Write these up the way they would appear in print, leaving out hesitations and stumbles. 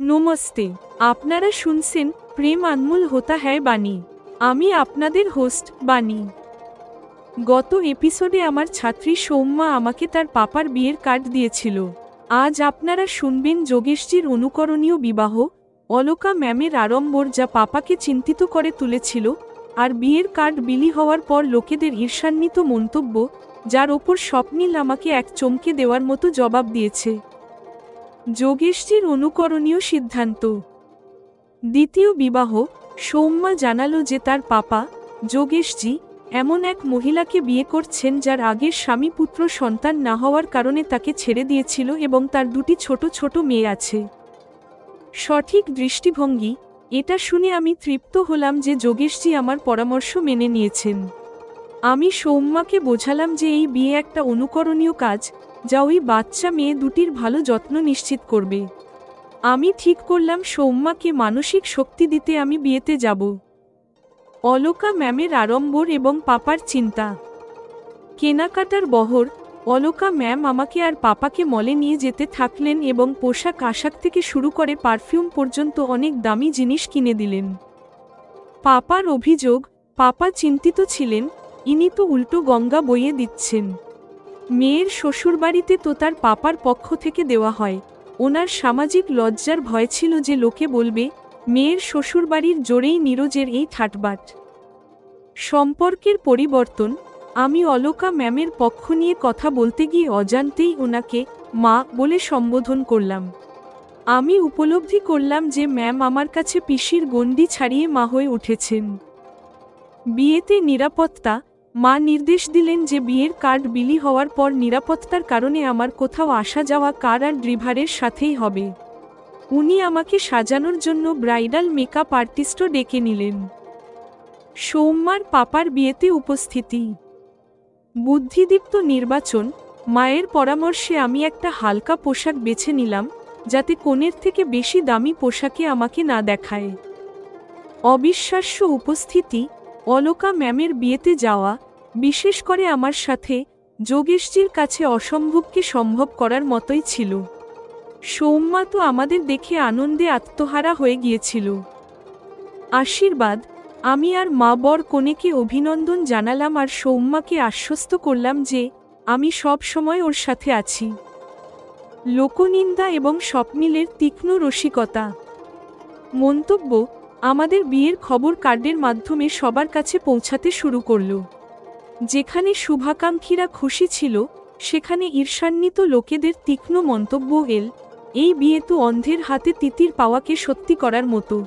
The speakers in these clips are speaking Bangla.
নমস্তে, আপনারা শুনছেন প্রেম আনমোল হোতা হ্যায় বাণী। আমি আপনাদের হোস্ট বাণী। গত এপিসোডে আমার ছাত্রী সৌম্যা আমাকে তার পাপার বিয়ের কার্ড দিয়েছিল। আজ আপনারা শুনবেন যোগেশজির অনুকরণীয় বিবাহ, অলকা ম্যামের আড়ম্বর যা পাপাকে চিন্তিত করে তুলেছিল, আর বিয়ের কার্ড বিলি হওয়ার পর লোকেদের ঈর্ষান্বিত মন্তব্য, যার ওপর স্বপ্নিল আমাকে এক চমকে দেওয়ার মতো জবাব দিয়েছে। যোগেশজির অনুকরণীয় সিদ্ধান্ত। দ্বিতীয় বিবাহ। সৌম্যা জানালো যে তার পাপা যোগেশজি এমন এক মহিলাকে বিয়ে করছেন যার আগের স্বামী পুত্র সন্তান না হওয়ার কারণে তাকে ছেড়ে দিয়েছিল এবং তার দুটি ছোট ছোট মেয়ে আছে। সঠিক দৃষ্টিভঙ্গি। এটা শুনে আমি তৃপ্ত হলাম যে যোগেশজি আমার পরামর্শ মেনে নিয়েছেন। আমি সৌম্যাকে বোঝালাম যে এই বিয়ে একটা অনুকরণীয় কাজ, যা ওই বাচ্চা মেয়ে দুটির ভালো যত্ন নিশ্চিত করবে। আমি ঠিক করলাম সৌম্যাকে মানসিক শক্তি দিতে আমি বিয়েতে যাব। অলকা ম্যামের আড়ম্বর এবং পাপার চিন্তা। কেনাকাটার বহর। অলকা ম্যাম আমাকে আর পাপাকে মলে নিয়ে যেতে থাকলেন এবং পোশাক আশাক থেকে শুরু করে পারফিউম পর্যন্ত অনেক দামি জিনিস কিনে দিলেন। পাপার অভিযোগ, পাপা চিন্তিত ছিলেন, ইনি তো উল্টো গঙ্গা বইয়ে দিচ্ছেন। মেয়ের শ্বশুরবাড়িতে তো তার পাপার পক্ষ থেকে দেওয়া হয়। ওনার সামাজিক লজ্জার ভয় ছিল যে লোকে বলবে মেয়ের শ্বশুরবাড়ির জোরেই নীরজের এই ঠাটবাট। সম্পর্কের পরিবর্তন। আমি অলকা ম্যামের পক্ষ নিয়ে কথা বলতে গিয়ে অজান্তেই ওনাকে মা বলে সম্বোধন করলাম। আমি উপলব্ধি করলাম যে ম্যাম আমার কাছে পিসির গণ্ডি ছাড়িয়ে মা হয়ে উঠেছেন। বিয়েতে নিরাপত্তা। মা নির্দেশ দিলেন যে বিয়ের কার্ড বিলি হওয়ার পর নিরাপত্তার কারণে আমার কোথাও আসা যাওয়া কার আর ড্রাইভারের সাথেই হবে। উনি আমাকে সাজানোর জন্য ব্রাইডাল মেকআপ আর্টিস্টও ডেকে নিলেন। সৌম্যার পাপার বিয়েতে উপস্থিতি। বুদ্ধিদীপ্ত নির্বাচন। মায়ের পরামর্শে আমি একটা হালকা পোশাক বেছে নিলাম, যাতে কনের থেকে বেশি দামি পোশাকে আমাকে না দেখায়। অবিশ্বাস্য উপস্থিতি। অলকা ম্যামের বিয়েতে যাওয়া, বিশেষ করে আমার সাথে, যোগেশজির কাছে অসম্ভবকে সম্ভব করার মতোই ছিল। সৌম্যা তো আমাদের দেখে আনন্দে আত্মহারা হয়ে গিয়েছিল। আশীর্বাদ। আমি আর মা বর কনেকে অভিনন্দন জানালাম আর সৌম্যাকে আশ্বস্ত করলাম যে আমি সব সময় ওর সাথে আছি। লোকনিন্দা এবং স্বপ্নিলের তীক্ষ্ণ রসিকতা। মন্তব্য। আমাদের বিয়ের খবর কার্ডের মাধ্যমে সবার কাছে পৌঁছাতে শুরু করল। যেখানে শুভাকাঙ্ক্ষীরা খুশি ছিল, সেখানে ঈর্ষান্বিত লোকেদের তীক্ষ্ণ মন্তব্য এল, এই বিয়ে তো অন্ধের হাতে তিতির পাওয়াকে সত্যি করার মতো।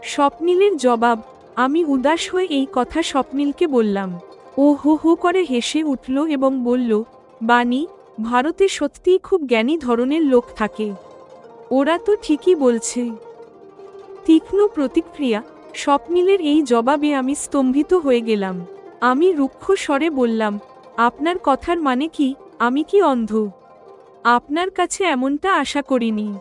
স্বপ্নিলের জবাব। আমি উদাস হয়ে এই কথা স্বপ্নিলকে বললাম। ও হো হো করে হেসে উঠল এবং বলল, বাণী, ভারতে সত্যিই খুব জ্ঞানী ধরনের লোক থাকে। ওরা তো ঠিকই বলছে। তীক্ষ্ণ প্রতিক্রিয়া। স্বপ্নিলের এই জবাবে আমি স্তম্ভিত হয়ে গেলাম। আমি রুক্ষ স্বরে বললাম, আপনার কথার মানে কি? আমি কি অন্ধ? আপনার কাছে এমনটা আশা করিনি।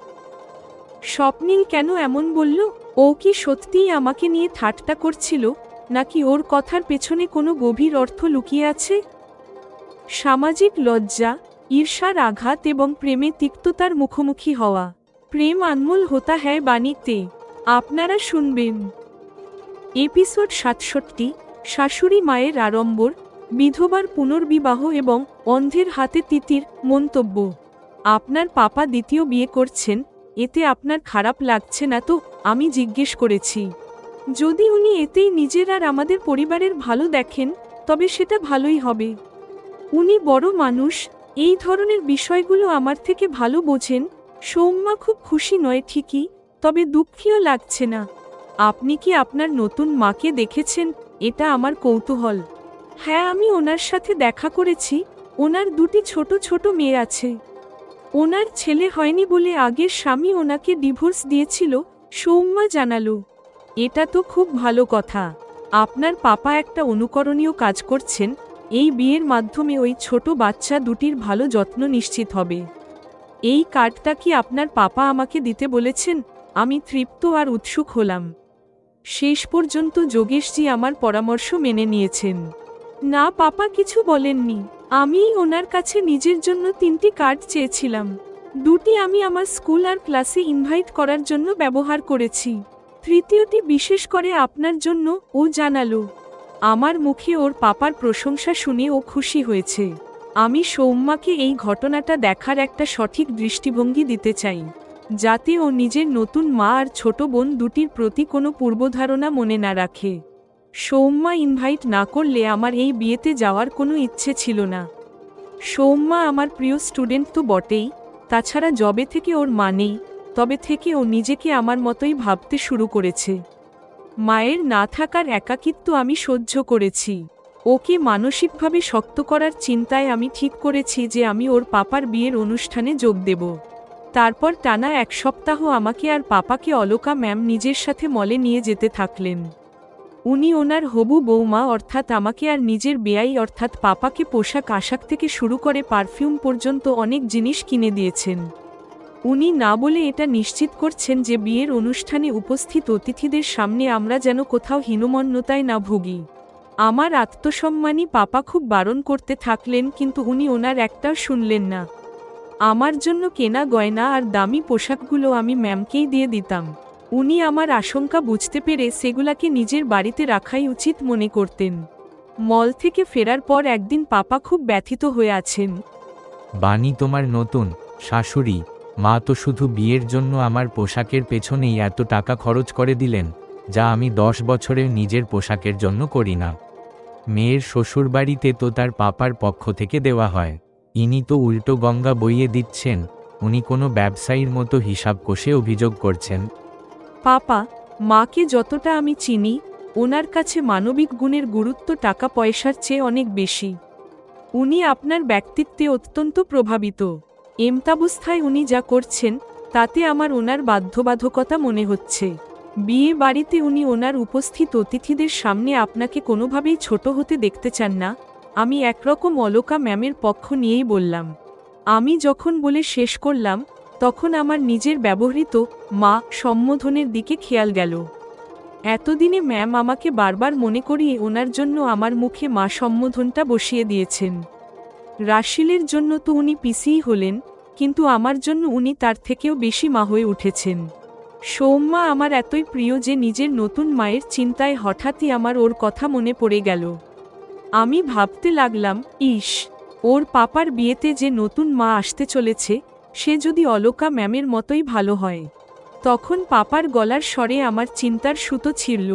স্বপ্নিল কেন এমন বলল? ও কি সত্যিই আমাকে নিয়ে ঠাট্টা করছিল, নাকি ওর কথার পেছনে কোনো গভীর অর্থ লুকিয়ে আছে? সামাজিক লজ্জা, ঈর্ষার আঘাত এবং প্রেমে তিক্ততার মুখোমুখি হওয়া। প্রেম আনমোল হোতা হ্যায় বাণীতে আপনারা শুনবেন। এপিসোড 67। শাশুড়ি মায়ের আড়ম্বর, বিধবার পুনর্বিবাহ এবং অন্ধের হাতে তিতির। মন্তব্য। আপনার পাপা দ্বিতীয় বিয়ে করছেন, এতে আপনার খারাপ লাগছে না তো? আমি জিজ্ঞেস করেছি। যদি উনি এতেই নিজের আর আমাদের পরিবারের ভালো দেখেন, তবে সেটা ভালোই হবে। উনি বড় মানুষ, এই ধরনের বিষয়গুলো আমার থেকে ভালো বোঝেন। সৌম্যা খুব খুশি নয় ঠিকই, তবে দুঃখীও লাগছে না। আপনি কি আপনার নতুন মাকে দেখেছেন? এটা আমার কৌতূহল। হ্যাঁ, আমি ওনার সাথে দেখা করেছি। ওনার দুটি ছোট ছোট মেয়ে আছে। ওনার ছেলে হয়নি বলে আগের স্বামী ওনাকে ডিভোর্স দিয়েছিল, সৌম্যা জানালো। এটা তো খুব ভালো কথা। আপনার পাপা একটা অনুকরণীয় কাজ করছেন। এই বিয়ের মাধ্যমে ওই ছোট বাচ্চা দুটির ভালো যত্ন নিশ্চিত হবে। এই কার্ডটা কি আপনার পাপা আমাকে দিতে বলেছেন? আমি তৃপ্ত আর উৎসুক হলাম। শেষ পর্যন্ত যোগেশজি আমার পরামর্শ মেনে নিয়েছেন। না, পাপা কিছু বলেননি। আমি ওনার কাছে নিজের জন্য 3টি কার্ড চেয়েছিলাম। দুটি আমি আমার স্কুল আর ক্লাসে ইনভাইট করার জন্য ব্যবহার করেছি। তৃতীয়টি বিশেষ করে আপনার জন্য, ও জানালো। আমার মুখে ওর পাপার প্রশংসা শুনে ও খুশি হয়েছে। আমি সৌম্যাকে এই ঘটনাটা দেখার একটা সঠিক দৃষ্টিভঙ্গি দিতে চাই, যাতে ও নিজের নতুন মা আর ছোট বোন দুটির প্রতি কোনো পূর্বধারণা মনে না রাখে। সৌম্যা ইনভাইট না করলে আমার এই বিয়েতে যাওয়ার কোনো ইচ্ছে ছিল না। সৌম্যা আমার প্রিয় স্টুডেন্ট তো বটেই, তাছাড়া যবে থেকে ওর মা নেই তবে থেকে ও নিজেকে আমার মতোই ভাবতে শুরু করেছে। মায়ের না থাকার একাকিত্ব আমি সহ্য করেছি। ওকে মানসিকভাবে শক্ত করার চিন্তায় আমি ঠিক করেছি যে আমি ওর পাপার বিয়ের অনুষ্ঠানে যোগ দেব। তারপর টানা 1 সপ্তাহ আমাকে আর পাপাকে অলকা ম্যাম নিজের সাথে মলে নিয়ে যেতে থাকলেন। উনি ওনার হবু বৌমা অর্থাৎ আমাকে আর নিজের বেয়াই অর্থাৎ পাপাকে পোশাক আশাক থেকে শুরু করে পারফিউম পর্যন্ত অনেক জিনিস কিনে দিয়েছেন। উনি না বলে এটা নিশ্চিত করছেন যে বিয়ের অনুষ্ঠানে উপস্থিত অতিথিদের সামনে আমরা যেন কোথাও হীনমন্যতায় না ভুগি। আমার আত্মসম্মানী পাপা খুব বারণ করতে থাকলেন, কিন্তু উনি ওনার একটাও শুনলেন না। আমার জন্য কেনা গয়না আর দামি পোশাকগুলো আমি ম্যামকেই দিয়ে দিতাম। উনি আমার আশঙ্কা বুঝতে পেরে সেগুলাকে নিজের বাড়িতে রাখাই উচিত মনে করতেন। মল থেকে ফেরার পর একদিন পাপা খুব ব্যথিত হয়ে আছেন। বানি তোমার নতুন শাশুড়ি মা তো শুধু বিয়ের জন্য আমার পোশাকের পেছনেই এত টাকা খরচ করে দিলেন, যা আমি 10 বছরের নিজের পোশাকের জন্য করি না। মেয়ের শ্বশুরবাড়িতে তো তার পাপার পক্ষ থেকে দেওয়া হয়, ইনি তো উল্টো গঙ্গা বইয়ে দিচ্ছেন। উনি কোনো ব্যবসায়ীর মতো হিসাব কষে অভিযোগ করছেন। পাপা, মাকে যতটা আমি চিনি, ওনার কাছে মানবিক গুণের গুরুত্ব টাকা পয়সার চেয়ে অনেক বেশি। উনি আপনার ব্যক্তিত্বে অত্যন্ত প্রভাবিত। এমতাবস্থায় উনি যা করছেন তাতে আমার ওনার বাধ্যবাধকতা মনে হচ্ছে। বিয়ে বাড়িতে উনি ওনার উপস্থিত অতিথিদের সামনে আপনাকে কোনোভাবেই ছোট হতে দেখতে চান না। আমি একরকম অলকা ম্যামের পক্ষ নিয়েই বললাম। আমি যখন বলে শেষ করলাম তখন আমার নিজের ব্যবহৃত মা সম্বোধনের দিকে খেয়াল গেল। এতদিনে ম্যাম আমাকে বারবার মনে করিয়ে ওনার জন্য আমার মুখে মা সম্বোধনটা বসিয়ে দিয়েছেন। রাশিলের জন্য তো উনি পিসিই হলেন, কিন্তু আমার জন্য উনি তার থেকেও বেশি মা হয়ে উঠেছেন। সৌম্যা আমার এতই প্রিয় যে নিজের নতুন মায়ের চিন্তায় হঠাৎই আমার ওর কথা মনে পড়ে গেল। আমি ভাবতে লাগলাম, ইস, ওর পাপার বিয়েতে যে নতুন মা আসতে চলেছে সে যদি অলকা ম্যামের মতোই ভালো হয়। তখন পাপার গলার স্বরে আমার চিন্তার সুতো ছিঁড়ল।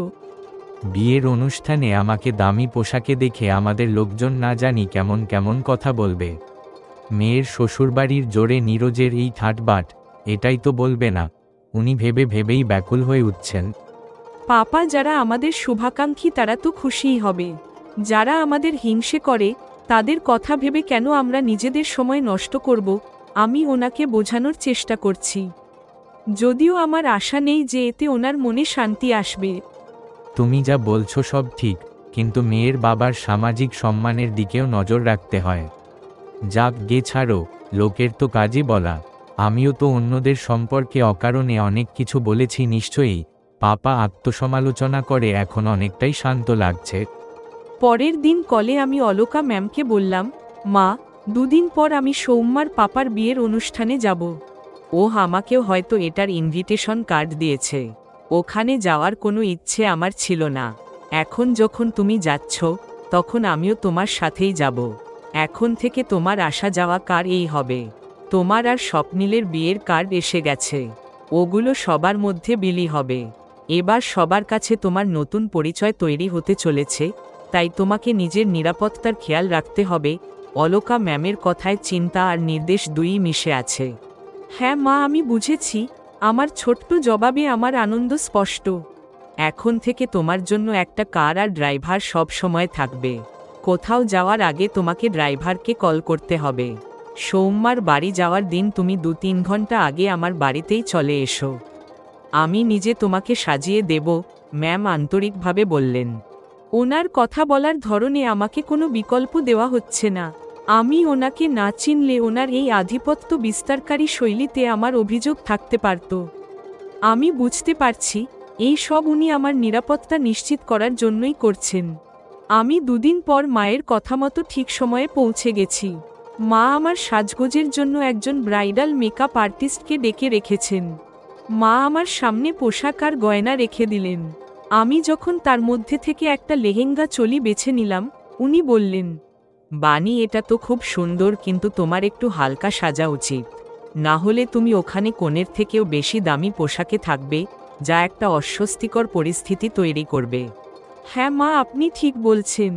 বিয়ের অনুষ্ঠানে আমাকে দামি পোশাকে দেখে আমাদের লোকজন না জানি কেমন কেমন কথা বলবে। মেয়ের শ্বশুরবাড়ির জোরে নীরজের এই ঠাটবাট, এটাই তো বলবে না। উনি ভেবে ভেবেই ব্যাকুল হয়ে উঠছেন। পাপা, যারা আমাদের শুভাকাঙ্ক্ষী তারা তো খুশিই হবে। যারা আমাদের হিংসে করে তাদের কথা ভেবে কেন আমরা নিজেদের সময় নষ্ট করব? আমি ওনাকে বোঝানোর চেষ্টা করছি, যদিও আমার আশা নেই যে এতে ওনার মনে শান্তি আসবে। তুমি যা বলছো সব ঠিক, কিন্তু মেয়ের বাবার সামাজিক সম্মানের দিকেও নজর রাখতে হয়। যাক গে ছাড়ো, লোকের তো কাজই বলা। আমিও তো অন্যদের সম্পর্কে অকারণে অনেক কিছু বলেছি নিশ্চয়ই। পাপা আত্মসমালোচনা করে এখন অনেকটাই শান্ত লাগছে। পরের দিন কলে আমি অলকা ম্যামকে বললাম, মা, 2 দিন পর আমি সৌম্যার পাপার বিয়ের অনুষ্ঠানে যাব। ও আমাকেও হয়তো এটার ইনভিটেশন কার্ড দিয়েছে। ওখানে যাওয়ার কোনো ইচ্ছে আমার ছিল না। এখন যখন তুমি যাচ্ছ তখন আমিও তোমার সাথেই যাব। এখন থেকে তোমার আসা যাওয়া কার এই হবে। তোমার আর স্বপ্নিলের বিয়ের কার্ড এসে গেছে, ওগুলো সবার মধ্যে বিলি হবে। এবার সবার কাছে তোমার নতুন পরিচয় তৈরি হতে চলেছে, তাই তোমাকে নিজের নিরাপত্তার খেয়াল রাখতে হবে। অলকা ম্যামের কথায় চিন্তা আর নির্দেশ দুইই মিশে আছে। হ্যাঁ মা, আমি বুঝেছি। আমার ছোট্ট জবাবে আমার আনন্দ স্পষ্ট। এখন থেকে তোমার জন্য একটা কার আর ড্রাইভার সব সময় থাকবে। কোথাও যাওয়ার আগে তোমাকে ড্রাইভারকে কল করতে হবে। সৌম্যার বাড়ি যাওয়ার দিন তুমি 2-3 ঘন্টা আগে আমার বাড়িতেই চলে এসো। আমি নিজে তোমাকে সাজিয়ে দেব, ম্যাম আন্তরিকভাবে বললেন। ওনার কথা বলার ধরনে আমাকে কোনো বিকল্প দেওয়া হচ্ছে না। আমি ওনাকে না চিনলে ওনার এই আধিপত্য বিস্তারকারী শৈলীতে আমার অভিযোগ থাকতে পারত। আমি বুঝতে পারছি এই সব উনি আমার নিরাপত্তা নিশ্চিত করার জন্যই করছেন। আমি 2 দিন পর মায়ের কথা মতো ঠিক সময়ে পৌঁছে গেছি। মা আমার সাজগোজের জন্য একজন ব্রাইডাল মেকআপ আর্টিস্টকে ডেকে রেখেছেন। মা আমার সামনে পোশাক আর গয়না রেখে দিলেন। আমি যখন তার মধ্যে থেকে একটা লেহেঙ্গা চলি বেছে নিলাম, উনি বললেন, বানি এটা তো খুব সুন্দর, কিন্তু তোমার একটু হালকা সাজা উচিত, না হলে তুমি ওখানে কনের থেকেও বেশি দামি পোশাকে থাকবে, যা একটা অস্বস্তিকর পরিস্থিতি তৈরি করবে। হ্যাঁ মা, আপনি ঠিক বলছেন,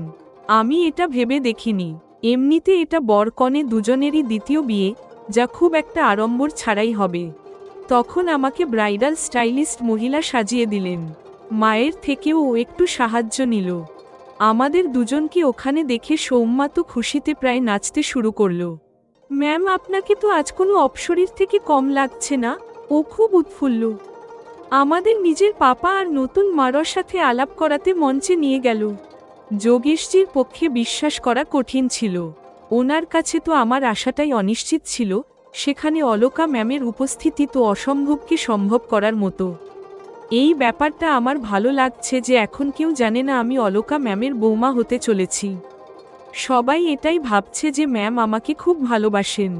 আমি এটা ভেবে দেখিনি। এমনিতে এটা বর কনে দুজনেরই দ্বিতীয় বিয়ে, যা খুব একটা আড়ম্বর ছাড়াই হবে। তখন আমাকে ব্রাইডাল স্টাইলিস্ট মহিলা সাজিয়ে দিলেন। মায়ের থেকেও ও একটু সাহায্য নিল। আমাদের দুজনকে ওখানে দেখে সৌম্যা তো খুশিতে প্রায় নাচতে শুরু করলো। ম্যাম, আপনাকে তো আজ কোনো অপসরীর থেকে কম লাগছে না। ও খুব উৎফুল্ল। আমাদের নিজের পাপা আর নতুন মারর সাথে আলাপ করাতে মঞ্চে নিয়ে গেল। যোগেশজির পক্ষে বিশ্বাস করা কঠিন ছিল। ওনার কাছে তো আমার আশাটাই অনিশ্চিত ছিল, সেখানে অলকা ম্যামের উপস্থিতি তো অসম্ভবকে সম্ভব করার মতো। এই ব্যাপারটা আমার ভালো লাগছে যে এখন কেউ জানে না আমি অলকা ম্যামের বৌমা হতে চলেছি। সবাই এটাই ভাবছে যে ম্যাম আমাকে খুব ভালোবাসেন।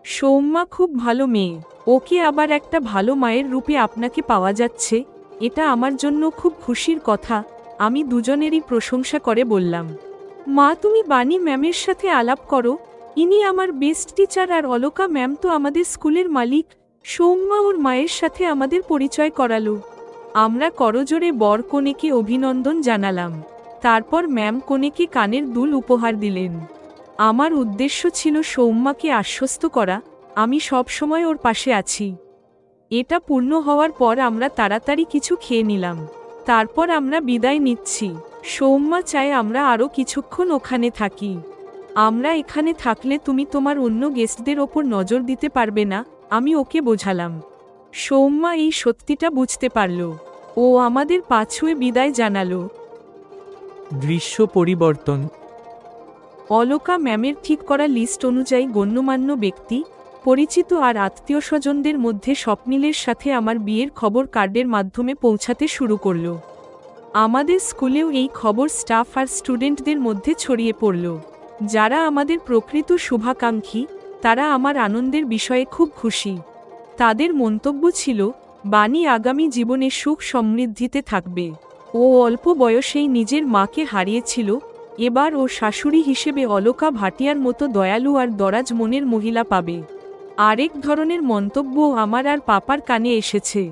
সৌম্যা খুব ভালো মেয়ে, ওকে আবার একটা ভালো মায়ের রূপে আপনাকে পাওয়া যাচ্ছে, এটা আমার জন্য খুব খুশির কথা। আমি দুজনেরই প্রশংসা করে বললাম, মা তুমি বানি ম্যামের সাথে আলাপ করো, ইনি আমার বেস্ট টিচার, আর অলকা ম্যাম তো আমাদের স্কুলের মালিক। সৌম্যা ওর মায়ের সাথে আমাদের পরিচয় করালো। আমরা করজোরে বর কনেকে অভিনন্দন জানালাম। তারপর ম্যাম কনেকে কানের দুল উপহার দিলেন। আমার উদ্দেশ্য ছিল সৌম্যাকে আশ্বস্ত করা, আমি সব সময় ওর পাশে আছি। এটা পূর্ণ হওয়ার পর আমরা তাড়াতাড়ি কিছু খেয়ে নিলাম। তারপর আমরা বিদায় নিচ্ছি। সৌম্যা চায় আমরা আরও কিছুক্ষণ ওখানে থাকি। আমরা এখানে থাকলে তুমি তোমার অন্য গেস্টদের ওপর নজর দিতে পারবে না, আমি ওকে বোঝালাম। সৌম্যা এই সত্যিটা বুঝতে পারল। ও আমাদের পাছুয়ে বিদায় জানালো। দৃশ্য পরিবর্তন। অলকা ম্যামের ঠিক করা লিস্ট অনুযায়ী গণ্যমান্য ব্যক্তি, পরিচিত আর আত্মীয় স্বজনদের মধ্যে স্বপ্নিলের সাথে আমার বিয়ের খবর কার্ডের মাধ্যমে পৌঁছাতে শুরু করল। আমাদের স্কুলেও এই খবর স্টাফ আর স্টুডেন্টদের মধ্যে ছড়িয়ে পড়ল। যারা আমাদের প্রকৃত শুভাকাঙ্ক্ষী, তারা আমার আনন্দের বিষয়ে খুব খুশি। তাদের মন্তব্য ছিল, বানি আগামী জীবনে সুখ সমৃদ্ধিতে থাকবে। ও অল্প বয়সেই নিজের মাকে হারিয়েছিল, এবার ও শাশুড়ি হিসেবে অলকা ভাটিয়ার মতো দয়ালু আর দরাজ মনের মহিলা পাবে। আরেক ধরনের মন্তব্য আমার আর পাপার কানে এসেছে।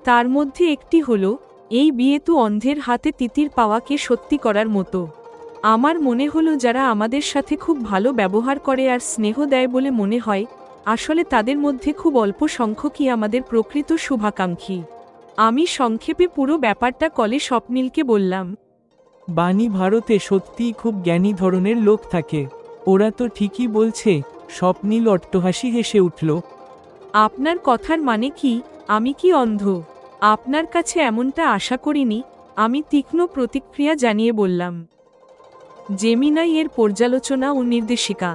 তার মধ্যে একটি হলো, এই বিয়ে তো অন্ধের হাতে তিতির পাওয়াকে সত্যি করার মতো। আমার মনে হলো যারা আমাদের সাথে খুব ভালো ব্যবহার করে আর স্নেহ দেয় বলে মনে হয়, আসলে তাদের মধ্যে খুব অল্প সংখ্যকই আমাদের প্রকৃত শুভাকাঙ্ক্ষী। আমি সংক্ষেপে পুরো ব্যাপারটা কলে স্বপ্নিলকে বললাম। বানি ভারতে সত্যিই খুব জ্ঞানী ধরনের লোক থাকে। ওরা তো ঠিকই বলছে। স্বপ্নিল অট্টহাসি হেসে উঠল। আপনার কথার মানে কি? আমি কি অন্ধ? আপনার কাছে এমনটা আশা করিনি, আমি তীক্ষ্ণ প্রতিক্রিয়া জানিয়ে বললাম। জেমিনাই এর পর্যালোচনা ও নির্দেশিকা।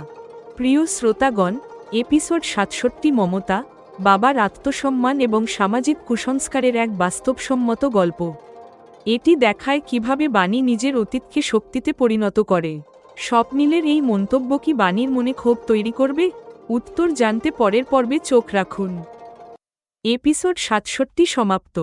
প্রিয় শ্রোতাগণ, এপিসোড ৬৭ মমতা, বাবার আত্মসম্মান এবং সামাজিক কুসংস্কারের এক বাস্তবসম্মত গল্প। এটি দেখায় কিভাবে বানি নিজের অতীতকে শক্তিতে পরিণত করে। স্বপ্নিলের এই মন্তব্য কি বানির মনে ক্ষোভ তৈরি করবে? উত্তর জানতে পরের পর্বে চোখ রাখুন। এপিসোড ৬৭ সমাপ্ত।